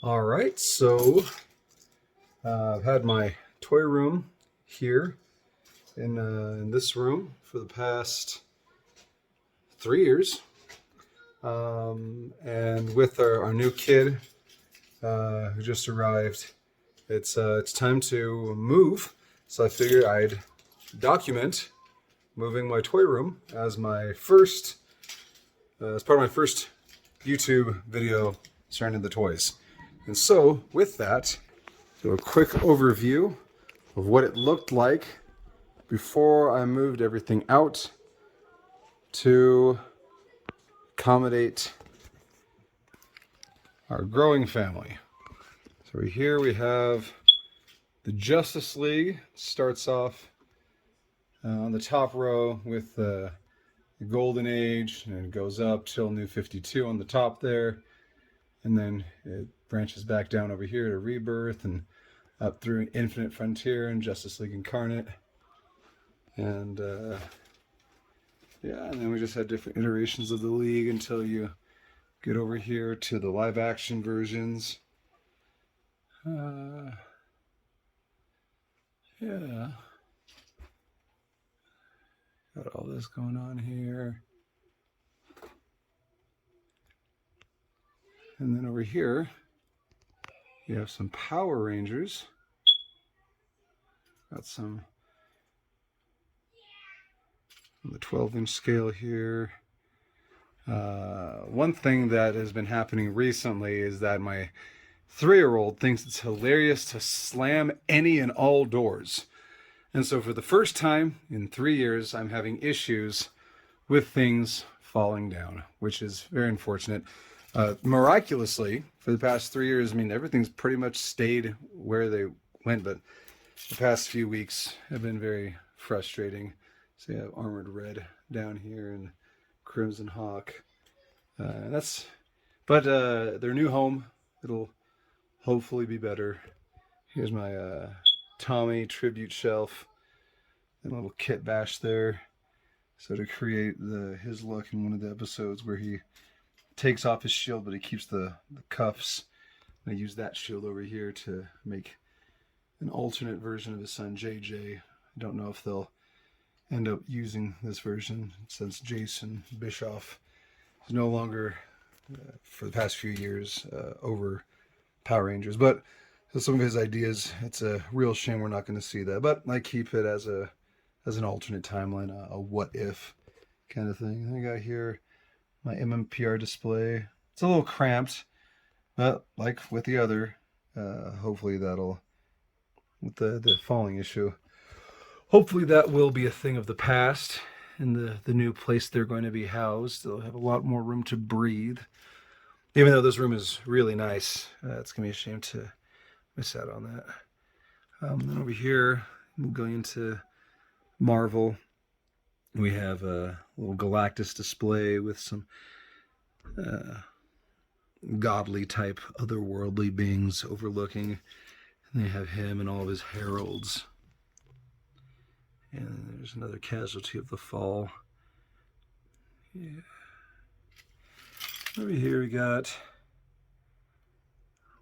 All right, so I've had my toy room here in this room for the past 3 years, and with our new kid who just arrived, it's time to move. So I figured I'd document moving my toy room as as part of my first YouTube video surrounding the toys. And so with that, do a quick overview of what it looked like before I moved everything out to accommodate our growing family. So here we have the Justice League. Starts off on the top row with the Golden Age, and it goes up till New 52 on the top there, and then it branches back down over here to Rebirth and up through Infinite Frontier and Justice League Incarnate. And yeah, and then we just had different iterations of the League until you get over here to the live action versions. Yeah. Got all this going on here. And then over here, you have some Power Rangers. Got some on the 12-inch scale here. One thing that has been happening recently is that my 3-year-old thinks it's hilarious to slam any and all doors. And so for the first time in 3 years, I'm having issues with things falling down, which is very unfortunate. Miraculously, for the past 3 years, I mean, everything's pretty much stayed where they went, but the past few weeks have been very frustrating. So you have Armored Red down here and Crimson Hawk. But their new home, it'll hopefully be better. Here's my Tommy tribute shelf and a little kit bash there. So to create his look in one of the episodes where he takes off his shield, but he keeps the cuffs. And I use that shield over here to make an alternate version of his son JJ. I don't know if they'll end up using this version since Jason Bischoff is no longer, for the past few years, over Power Rangers. But some of his ideas, it's a real shame we're not going to see that. But I keep it as an alternate timeline, a what if kind of thing. And I got here my MMPR display. It's a little cramped, but like with the other, hopefully that'll, with the falling issue, hopefully that will be a thing of the past. In the new place they're going to be housed, they'll have a lot more room to breathe. Even though this room is really nice, it's going to be a shame to miss out on that. Then over here, going into Marvel, we have a little Galactus display with some godly type otherworldly beings overlooking. And they have him and all of his heralds. And there's another casualty of the fall. Yeah. Over here we got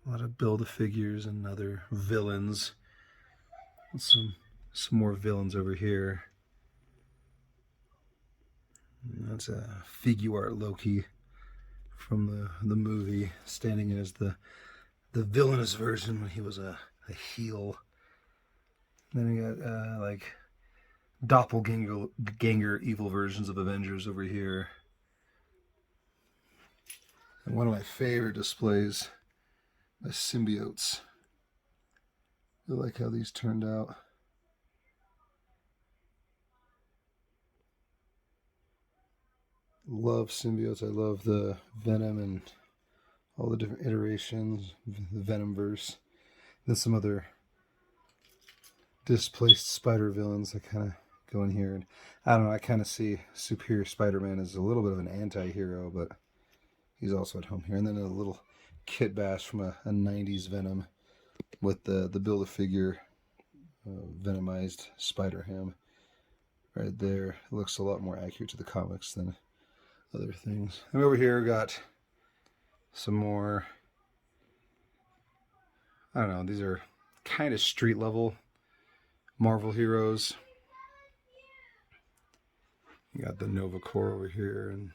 a lot of Build-A-Figures and other villains. And some more villains over here. And that's a Figuart Loki from the movie, standing in as the villainous version when he was a heel. Then we got like doppelganger evil versions of Avengers over here. And one of my favorite displays, my symbiotes. I like how these turned out. Love symbiotes. I love the Venom and all the different iterations, the Venomverse. Then some other displaced spider villains I kind go in here. And I don't know, I kind of see Superior Spider-Man as a little bit of an anti-hero, but he's also at home here. And then a little kit bash from a 90s Venom with the Build-A-Figure Venomized Spider-Ham right there. It looks a lot more accurate to the comics than other things. And over here got some more, I don't know, these are kind of street level Marvel heroes. You got the Nova Corps over here and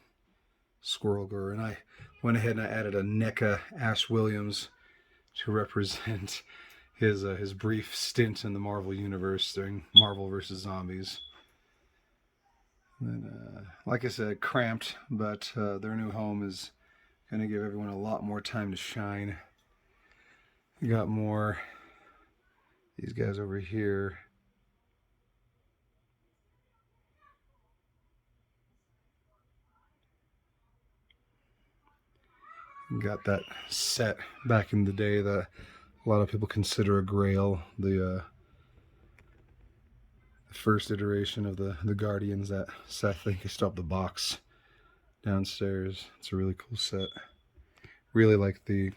Squirrel Girl, and I went ahead and I added a NECA Ash Williams to represent his brief stint in the Marvel Universe during Marvel vs. Zombies. And like I said, cramped, but their new home is going to give everyone a lot more time to shine. We got more these guys over here. Got that set back in the day that a lot of people consider a grail. The first iteration of the Guardians that Seth think he stopped the box downstairs. It's a really cool set. Really like the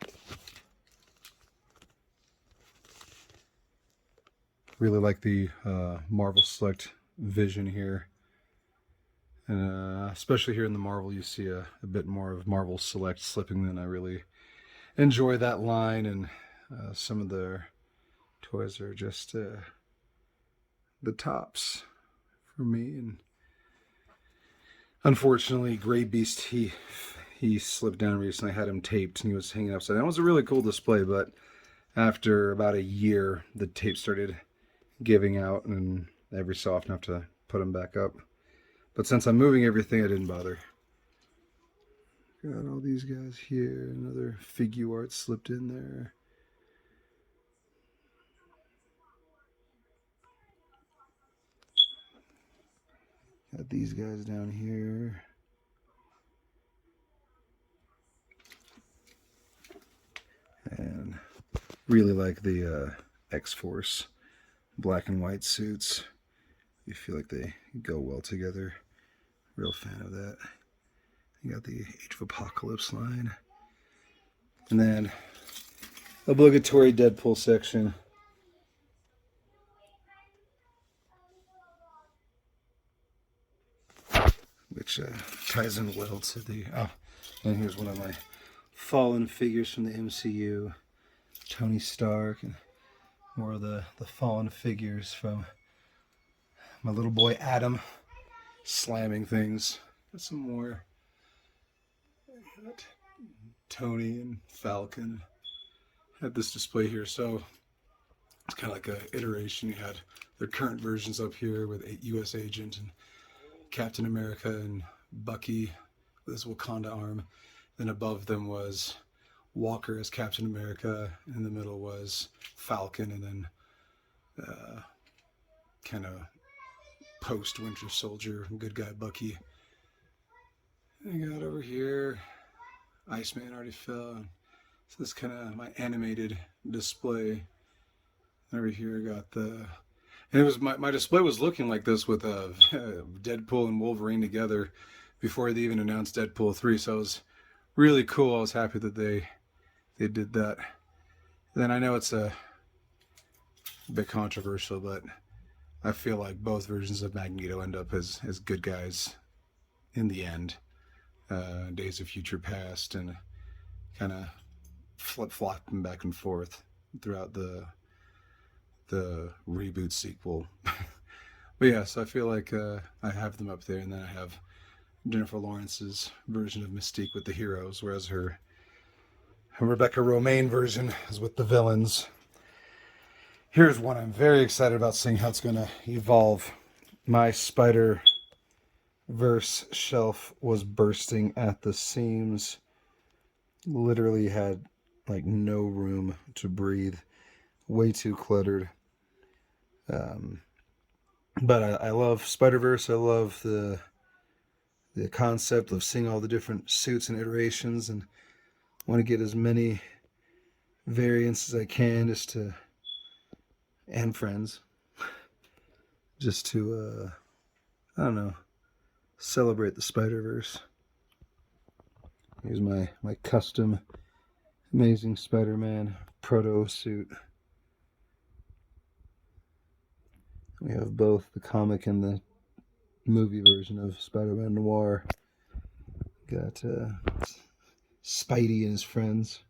Marvel Select Vision here. And especially here in the Marvel, you see a bit more of Marvel Select slipping in. I really enjoy that line, and some of their toys are just the tops for me. And unfortunately, Gray Beast, he slipped down recently. I had him taped, and he was hanging upside down. It was a really cool display, but after about a year, the tape started giving out, and every so often I have to put him back up. But since I'm moving everything, I didn't bother. Got all these guys here. Another figure art slipped in there. Got these guys down here. And really like the X-Force black and white suits. You feel like they go well together. Real fan of that. You got the Age of Apocalypse line. And then obligatory Deadpool section. Which ties in well to the... Oh, and here's one of my fallen figures from the MCU. Tony Stark, and more of the fallen figures from my little boy Adam, slamming things. Got some more. Got Tony and Falcon. Had this display here, so it's kind of like an iteration. You had their current versions up here with a U.S. Agent and Captain America and Bucky with his Wakanda arm. Then above them was Walker as Captain America. In the middle was Falcon, and then kind of post-Winter Soldier, good guy Bucky. I got over here, Iceman already fell. So this is kind of my animated display. Over here I got the, and it was my display was looking like this with Deadpool and Wolverine together before they even announced Deadpool 3. So it was really cool. I was happy that they did that. Then I know it's a bit controversial, but I feel like both versions of Magneto end up as good guys in the end. Days of Future Past, and kind of flip-flopping back and forth throughout the reboot sequel. But yeah, so I feel like I have them up there, and then I have Jennifer Lawrence's version of Mystique with the heroes, whereas her Rebecca Romijn version is with the villains. Here's one I'm very excited about seeing how it's going to evolve. My Spider-Verse shelf was bursting at the seams. Literally had like no room to breathe. Way too cluttered. But I love Spider-Verse. I love the concept of seeing all the different suits and iterations, and want to get as many variants as I can, just to, and friends, just to I don't know, celebrate the Spider-Verse. Here's my custom Amazing Spider-Man proto suit. We have both the comic and the movie version of Spider-Man Noir. Got Spidey and his friends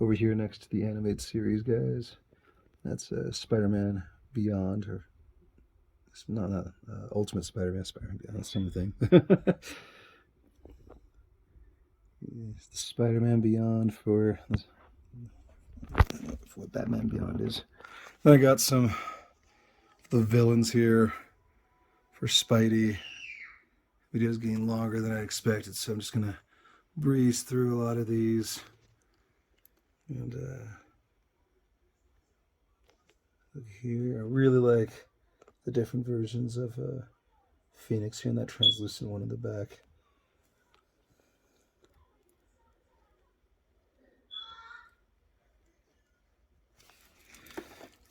over here next to the animated series guys. That's Spider-Man Beyond, or not Ultimate Spider-Man, Spider-Man Beyond, same thing. It's the Spider-Man Beyond for what Batman Beyond is. Then I got some the villains here for Spidey. Video's getting longer than I expected, so I'm just gonna breeze through a lot of these. And look here, I really like the different versions of Phoenix here, and that translucent one in the back.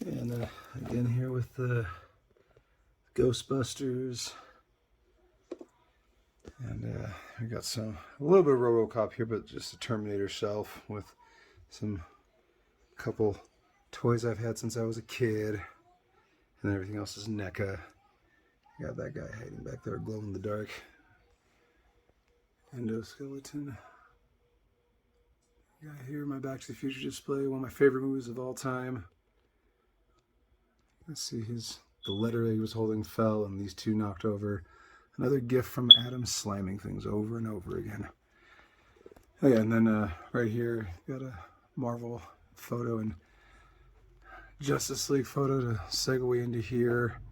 And again here with the Ghostbusters. And we got a little bit of RoboCop here, but just a Terminator shelf with some couple toys I've had since I was a kid. And everything else is NECA. Got that guy hiding back there, glow in the dark. Endoskeleton. Got here my Back to the Future display, one of my favorite movies of all time. Let's see, the letter he was holding fell, and these two knocked over. Another gift from Adam, slamming things over and over again. Oh yeah, and then right here, got a Marvel photo and Justice League photo to segue into here.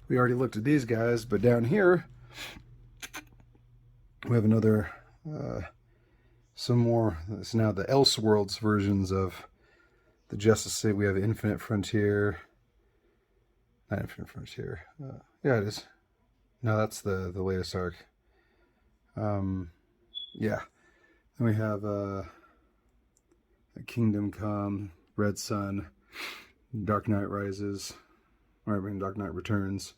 We already looked at these guys, but down here, we have another, some more. It's now the Elseworlds versions of the Justice League. We have Infinite Frontier. Not Infinite Frontier. Yeah, it is. No, that's the latest arc. Yeah. Then we have Kingdom Come, Red Sun, Dark Knight Rises, or I mean Dark Knight Returns.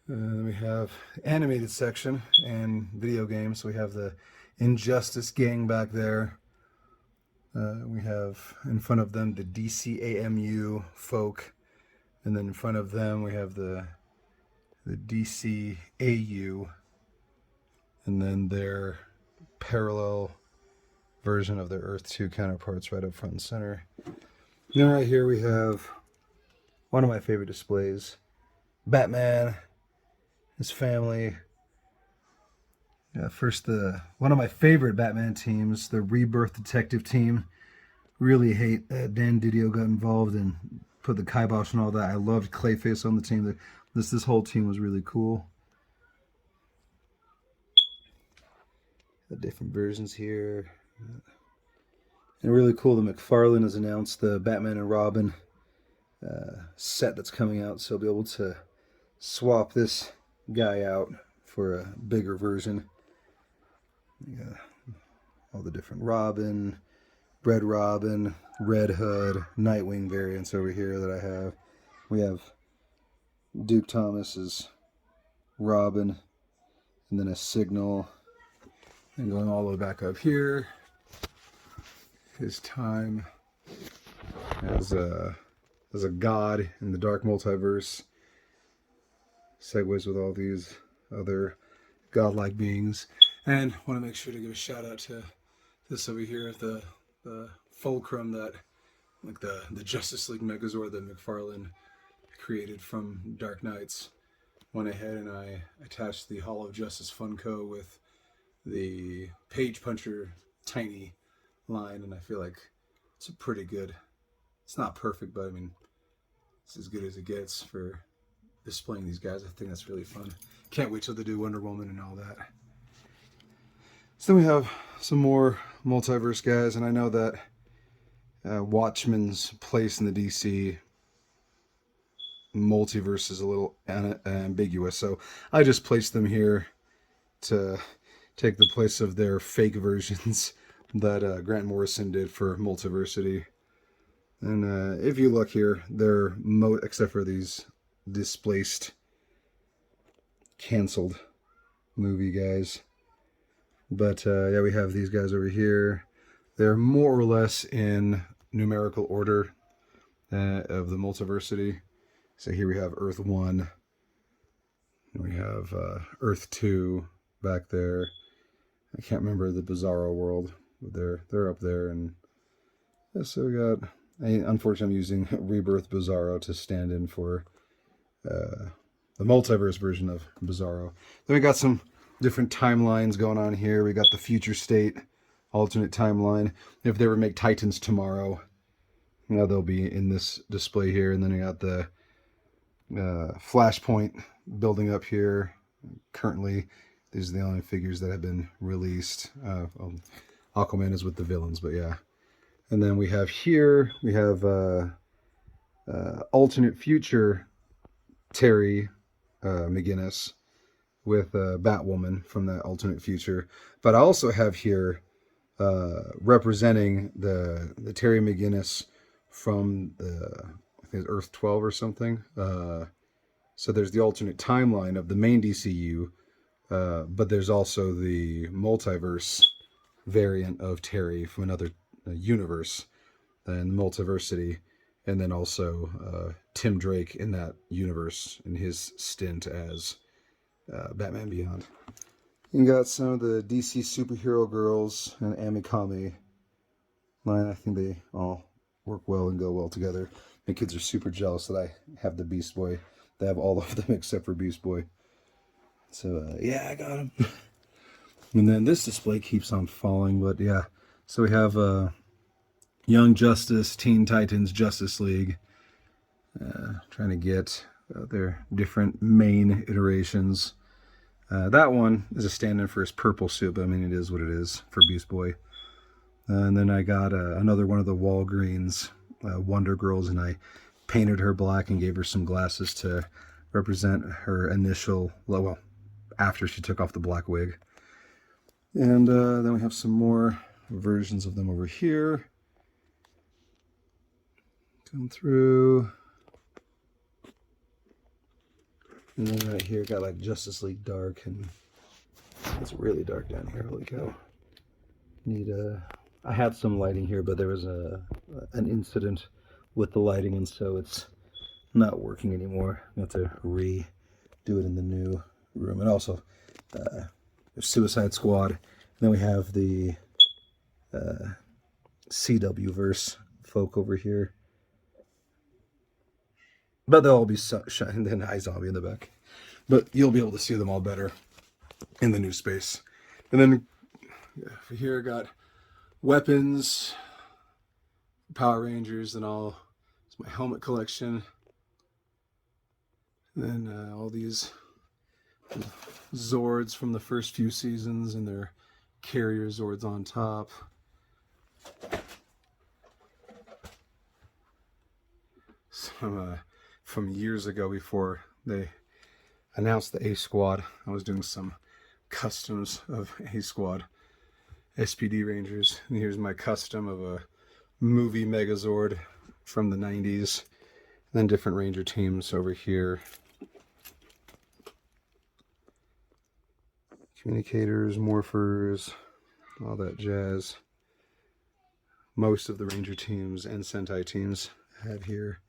Then we have animated section and video games. So we have the Injustice gang back there. We have in front of them the DCAMU folk. And then in front of them we have the DCAU, and then their parallel version of their Earth 2 counterparts right up front and center. And then right here we have one of my favorite displays, Batman, his family. Yeah, first one of my favorite Batman teams, the Rebirth Detective Team. Really hate that Dan Didio got involved and put the kibosh and all that. I loved Clayface on the team. This whole team was really cool. The different versions here. And really cool that McFarlane has announced the Batman and Robin set that's coming out, so I'll be able to swap this guy out for a bigger version. Yeah, all the different Robin, Red Robin, Red Hood, Nightwing variants over here that I have. We have Duke Thomas's Robin, and then a Signal, and going all the way back up here, his time as a god in the Dark Multiverse. Segues with all these other godlike beings. And want to make sure to give a shout out to this over here, the fulcrum that, like the Justice League Megazord that McFarlane created from Dark Knights. Went ahead and I attached the Hall of Justice Funko with the Page Puncher Tiny line, and I feel like it's a pretty good, it's not perfect, but I mean, it's as good as it gets for displaying these guys. I think that's really fun. Can't wait till they do Wonder Woman and all that. So then we have some more multiverse guys, and I know that Watchmen's place in the DC multiverse is a little ambiguous, so I just placed them here to take the place of their fake versions that Grant Morrison did for Multiversity. And if you look here, they're except for these displaced canceled movie guys. But yeah, we have these guys over here. They're more or less in numerical order of the Multiversity. So here we have Earth 1. And we have Earth 2 back there. I can't remember the Bizarro world. But they're up there. And yeah, so we got... Unfortunately, I'm using Rebirth Bizarro to stand in for the multiverse version of Bizarro. Then we got some different timelines going on here. We got the future state, alternate timeline. If they ever make Titans tomorrow, you know, they'll be in this display here. And then we got the Flashpoint building up here. Currently, these are the only figures that have been released. Aquaman is with the villains, but yeah. And then we have here, we have alternate future Terry McGinnis with Batwoman from that alternate future. But I also have here representing the Terry McGinnis from I think it's Earth 12 or something. So there's the alternate timeline of the main DCU, but there's also the multiverse variant of Terry from another universe and Multiversity, and then also Tim Drake in that universe in his stint as Batman Beyond. You got some of the DC superhero girls and Amikami line. I think they all work well and go well together. My kids are super jealous that I have the Beast Boy. They have all of them except for Beast Boy. So yeah, I got him. And then this display keeps on falling, but yeah. So we have Young Justice, Teen Titans, Justice League. Trying to get their different main iterations. That one is a stand-in for his purple suit, but I mean, it is what it is for Beast Boy. And then I got another one of the Walgreens Wonder Girls, and I painted her black and gave her some glasses to represent her initial, well, after she took off the black wig. And then we have some more versions of them over here. Come through. And then right here, got like Justice League Dark, and it's really dark down here. Holy cow. I had some lighting here, but there was an incident with the lighting, and so it's not working anymore. I have to redo it in the new room. And also, Suicide Squad. And then we have the CW verse folk over here. But they'll all be shining, then iZombie in the back. But you'll be able to see them all better in the new space. And then for here, I got weapons, Power Rangers, and all. It's my helmet collection. And then all these Zords from the first few seasons, and their carrier Zords on top. Some from years ago before they announced the A-Squad. I was doing some customs of A-Squad SPD Rangers. And here's my custom of a movie Megazord from the 90s. And then different Ranger teams over here. Communicators, Morphers, all that jazz. Most of the Ranger teams and Sentai teams I have here.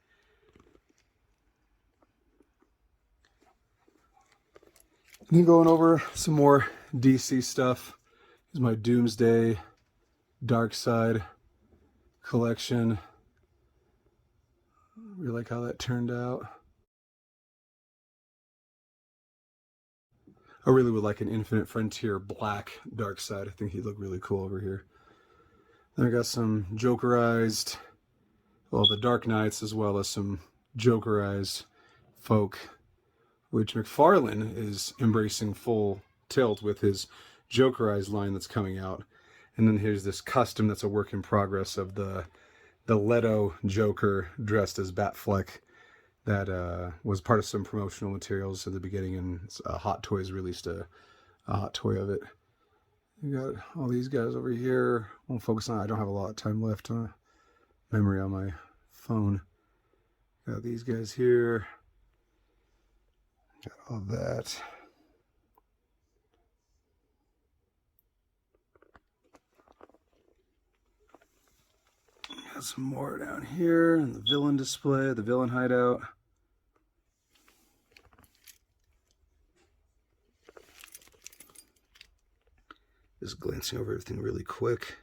And then going over some more DC stuff. Here's my Doomsday Darkseid collection. Really like how that turned out. I really would like an Infinite Frontier black Darkseid. I think he'd look really cool over here. Then I got some Jokerized, well, the Dark Knights, as well as some Jokerized folk, which McFarlane is embracing full tilt with his Jokerized line that's coming out. And then here's this custom that's a work in progress of the Leto Joker dressed as Batfleck that was part of some promotional materials at the beginning, and Hot Toys released a Hot Toy of it. You got all these guys over here. Won't focus on it. I don't have a lot of time left on memory on my phone. Got these guys here. Got all that. Got some more down here in the villain display, the villain hideout. Just glancing over everything really quick.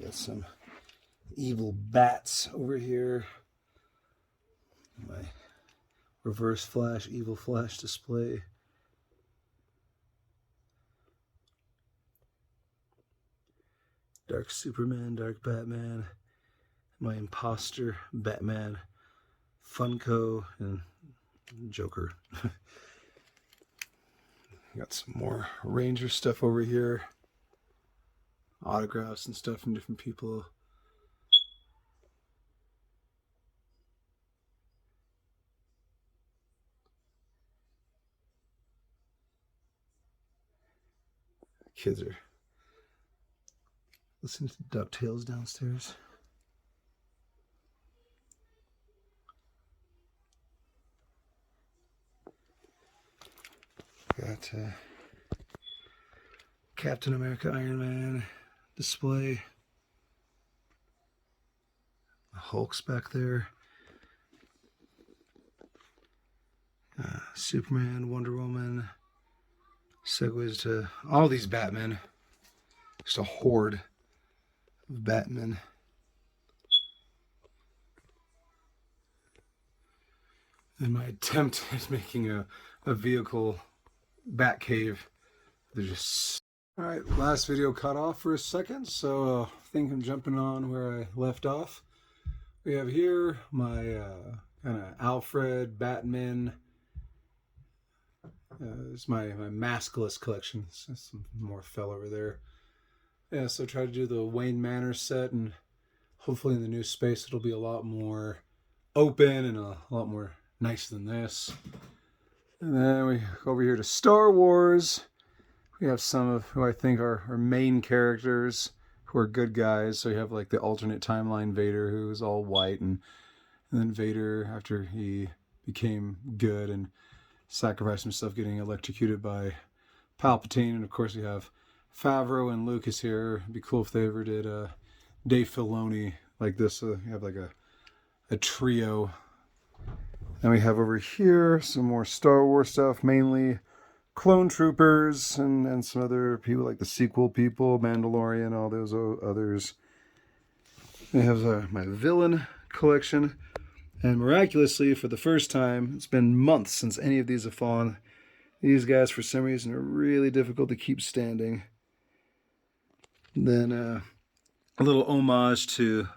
Got some evil bats over here. My reverse flash, evil flash display. Dark Superman, Dark Batman, my imposter Batman, Funko, and Joker. Got some more Ranger stuff over here. Autographs and stuff from different people. Kids are listening to DuckTales downstairs. Got Captain America, Iron Man display. Hulk's back there. Superman, Wonder Woman. Segues to all these Batmen. Just a horde of Batmen. And my attempt at making a vehicle Batcave. They're just... Alright, last video cut off for a second, so I think I'm jumping on where I left off. We have here my kind of Alfred, Batman. It's my maskless collection. So some more fell over there. Yeah, so try to do the Wayne Manor set, and hopefully in the new space it'll be a lot more open and a lot more nice than this. And then we go over here to Star Wars. We have some of who I think are main characters who are good guys. So you have like the alternate timeline Vader, who's all white, and then Vader after he became good and sacrificed himself getting electrocuted by Palpatine. And of course we have Favreau and Lucas here. It'd be cool if they ever did Dave Filoni like this. So you have like a trio. And we have over here some more Star Wars stuff, mainly Clone Troopers and some other people like the sequel people, Mandalorian, all those others. We have my villain collection. And miraculously, for the first time, it's been months since any of these have fallen. These guys, for some reason, are really difficult to keep standing. Then a little homage to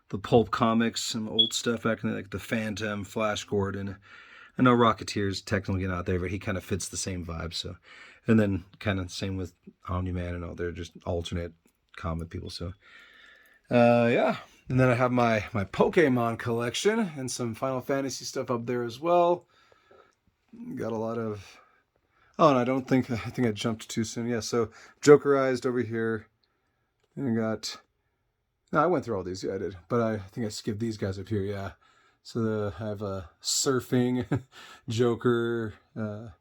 the pulp comics, some old stuff back in like the Phantom, Flash Gordon. I know Rocketeer's technically not there, but he kind of fits the same vibe. So, and then kind of same with Omni-Man and all. They're just alternate comic people. So, yeah. And then I have my Pokemon collection and some Final Fantasy stuff up there as well. Got a lot of... Oh, and I think I jumped too soon. Yeah, so Jokerized over here. And I got... No, I went through all these. Yeah, I did. But I think I skipped these guys up here, yeah. So I have a surfing Joker. They're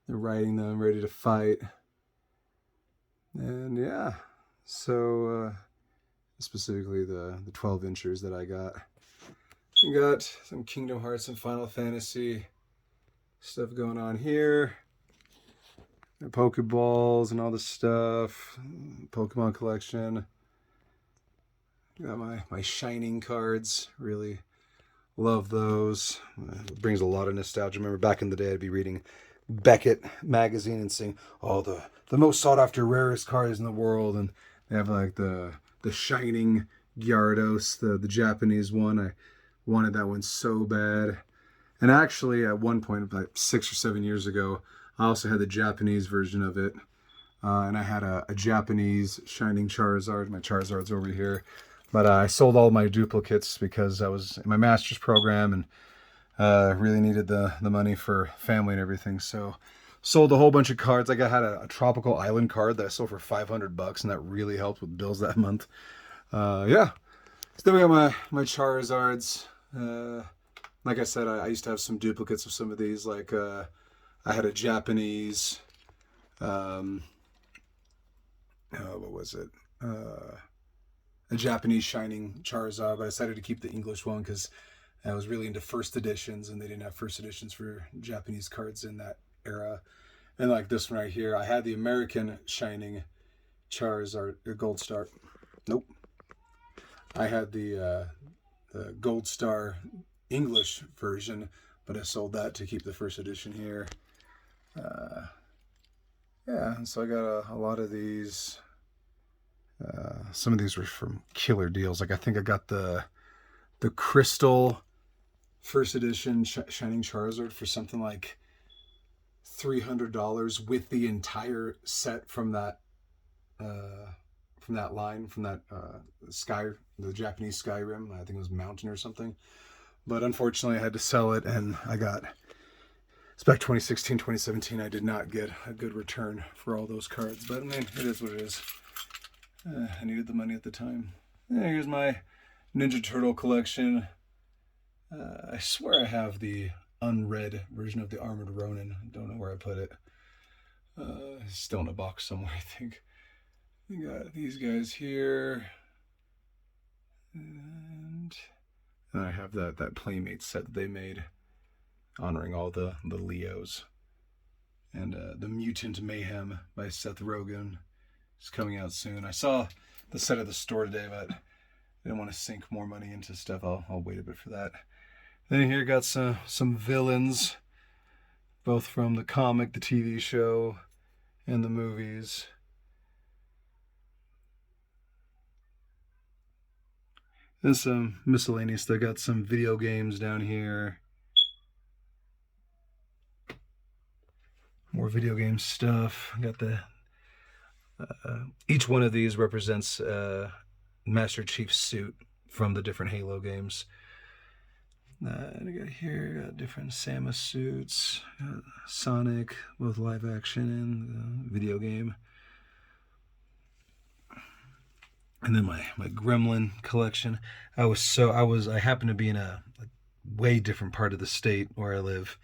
riding them, ready to fight. And yeah, so specifically the 12-inchers that I got. We got some Kingdom Hearts and Final Fantasy stuff going on here. Pokeballs and all this stuff. Pokemon collection. Got my Shining cards. Really love those. It brings a lot of nostalgia. Remember back in the day I'd be reading Beckett magazine and seeing the most sought after rarest cards in the world, and they have like the Shining Gyarados, the Japanese one. I wanted that one so bad. And actually at one point, about 6 or 7 years ago, I also had the Japanese version of it. And I had a Japanese Shining Charizard. My Charizard's over here. But I sold all my duplicates because I was in my master's program and really needed the money for family and everything. So sold a whole bunch of cards. I had a Tropical Island card that I sold for $500, and that really helped with bills that month. Yeah. So then we got my Charizards. Like I said, I used to have some duplicates of some of these. Like I had a Japanese... what was it? a Japanese Shining Charizard, but I decided to keep the English one because I was really into first editions, and they didn't have first editions for Japanese cards in that era. And like this one right here, I had the American Shining Charizard, Gold Star. Nope. I had the Gold Star English version, but I sold that to keep the first edition here. Yeah, and so I got a lot of these. Some of these were from killer deals. Like I think I got the Crystal first edition Shining Charizard for something like $300 with the entire set from that line, from that the Japanese Skyrim. I think it was Mountain or something. But unfortunately, I had to sell it, and it's back 2016, 2017. I did not get a good return for all those cards. But I mean, it is what it is. I needed the money at the time. Here's my Ninja Turtle collection. I swear I have the unread version of the Armored Ronin. I don't know where I put it. It's still in a box somewhere, I think. We got these guys here. And I have that Playmate set that they made, honoring all the Leos. And the Mutant Mayhem by Seth Rogen is coming out soon. I saw the set at the store today, but I didn't want to sink more money into stuff. I'll wait a bit for that. Then here got some villains, both from the comic, the TV show, and the movies. Then some miscellaneous. They got some video games down here. More video game stuff. Got the each one of these represents Master Chief's suit from the different Halo games. And I got here, got different Samus suits, Sonic, both live action and video game. And then my Gremlin collection. I happened to be in a way different part of the state where I live,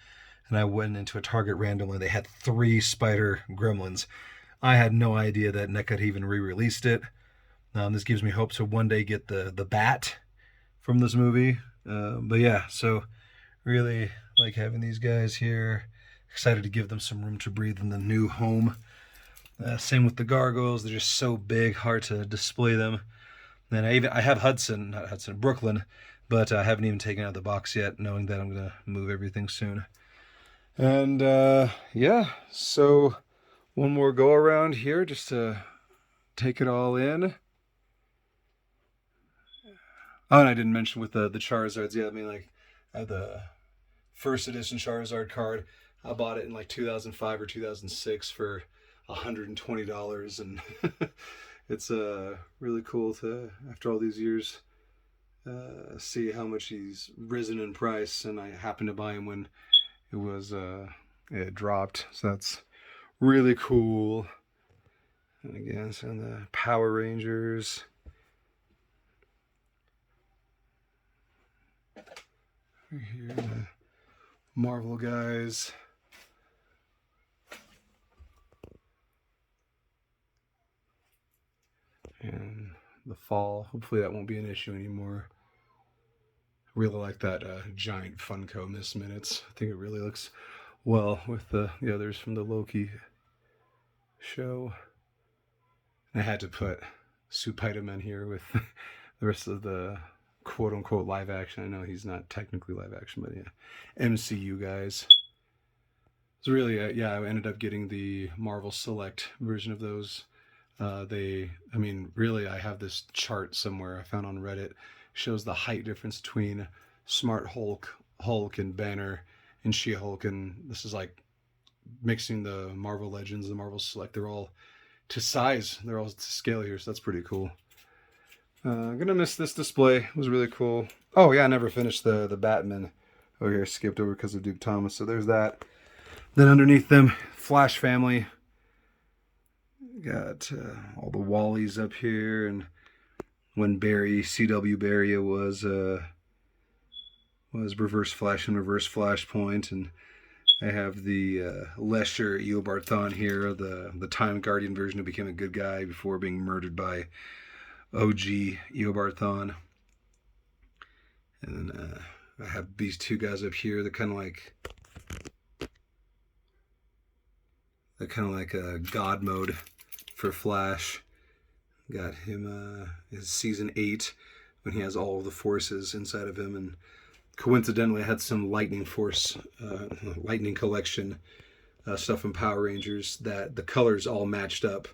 and I went into a Target randomly. They had 3 Spider Gremlins. I had no idea that NECA had even re-released it. This gives me hope to one day get the bat from this movie. But yeah, so really like having these guys here. Excited to give them some room to breathe in the new home. Same with the gargoyles. They're just so big, hard to display them. And I have Brooklyn, but I haven't even taken out the box yet, knowing that I'm gonna move everything soon. And yeah, so one more go around here just to take it all in. Oh, and I didn't mention with the Charizards. Yeah, I mean, like, I have the first edition Charizard card. I bought it in like 2005 or 2006 for $120, and it's really cool to, after all these years, see how much he's risen in price. And I happened to buy him when it dropped, so that's really cool. And again, so the Power Rangers. Here, the Marvel guys. And the fall, hopefully that won't be an issue anymore. I really like that giant Funko Miss Minutes. I think it really looks well with the others from the Loki show. And I had to put Spider-Man here with the rest of the quote-unquote live action. I know he's not technically live action, but yeah, MCU guys. So really, I ended up getting the Marvel Select version of those. Really, I have this chart somewhere I found on Reddit, shows the height difference between Smart Hulk, and Banner, and She-Hulk, and this is like mixing the Marvel Legends, the Marvel Select. They're all to size, they're all to scale here, so that's pretty cool. I'm gonna miss this display. It was really cool. Oh yeah, I never finished the Batman over here. Skipped over because of Duke Thomas. So there's that. Then underneath them, Flash family. Got all the Wallies up here, and when C.W. Barry was Reverse Flash and Reverse Flashpoint, and I have the Lesher Eobard Thawne here, the Time Guardian version who became a good guy before being murdered by OG Eobarthon. And then I have these two guys up here. They're kind of like a god mode for Flash. Got him his season 8 when he has all of the forces inside of him, and coincidentally I had some Lightning Force, Lightning Collection stuff from Power Rangers that the colors all matched up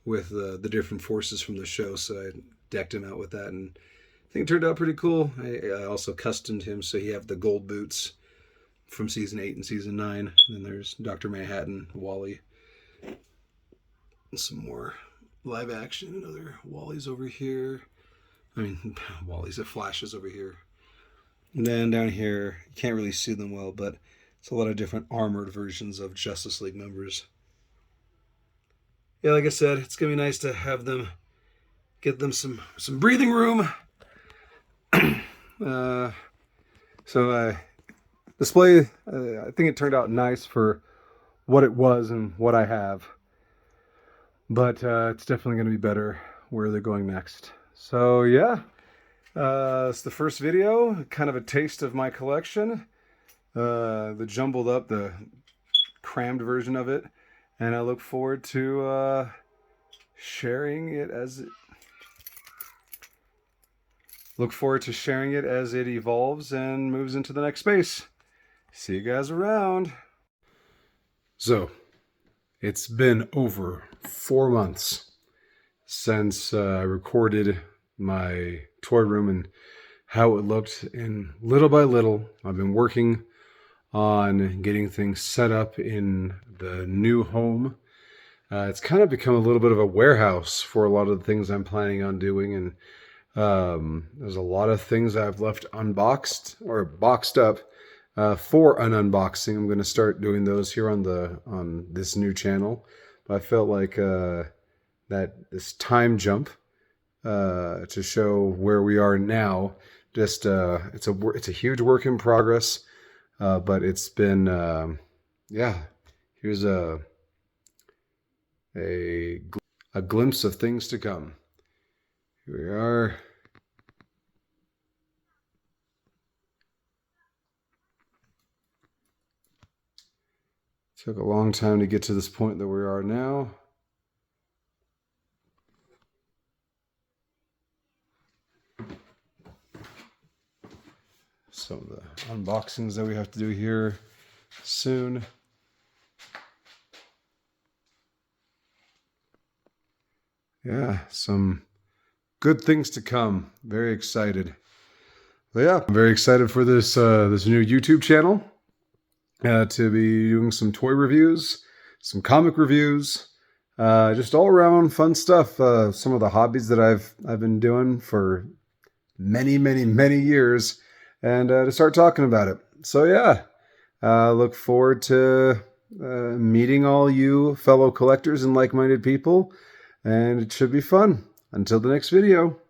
with the different forces from the show, so I decked him out with that, and I think it turned out pretty cool. I also customed him so he have the gold boots from season 8 and season 9. And then there's Dr. Manhattan, Wally, and some more live action and other Wally's over here. I mean, Wally's at Flashes over here. And then down here, you can't really see them well, but it's a lot of different armored versions of Justice League members. Yeah, like I said, it's gonna be nice to have them, get them some breathing room. Display, I think it turned out nice for what it was and what I have. But it's definitely going to be better where they're going next. So yeah, it's the first video, kind of a taste of my collection. The jumbled up, the crammed version of it. And I look forward to sharing it as it evolves and moves into the next space. See you guys around. So, it's been over 4 months since I recorded my toy room and how it looked, and little by little I've been working on getting things set up in the new home. It's kind of become a little bit of a warehouse for a lot of the things I'm planning on doing, and there's a lot of things I've left unboxed or boxed up for an unboxing. I'm going to start doing those here on this new channel. But I felt like that this time jump to show where we are now. Just it's a huge work in progress, but it's been yeah. Here's a glimpse of things to come. Here we are. Took a long time to get to this point that we are now. Some of the unboxings that we have to do here soon. Yeah, some good things to come. Very excited. But yeah, I'm very excited for this this new YouTube channel. To be doing some toy reviews, some comic reviews, just all around fun stuff. Some of the hobbies that I've been doing for many years, and to start talking about it. So yeah, look forward to meeting all you fellow collectors and like-minded people, and it should be fun. Until the next video.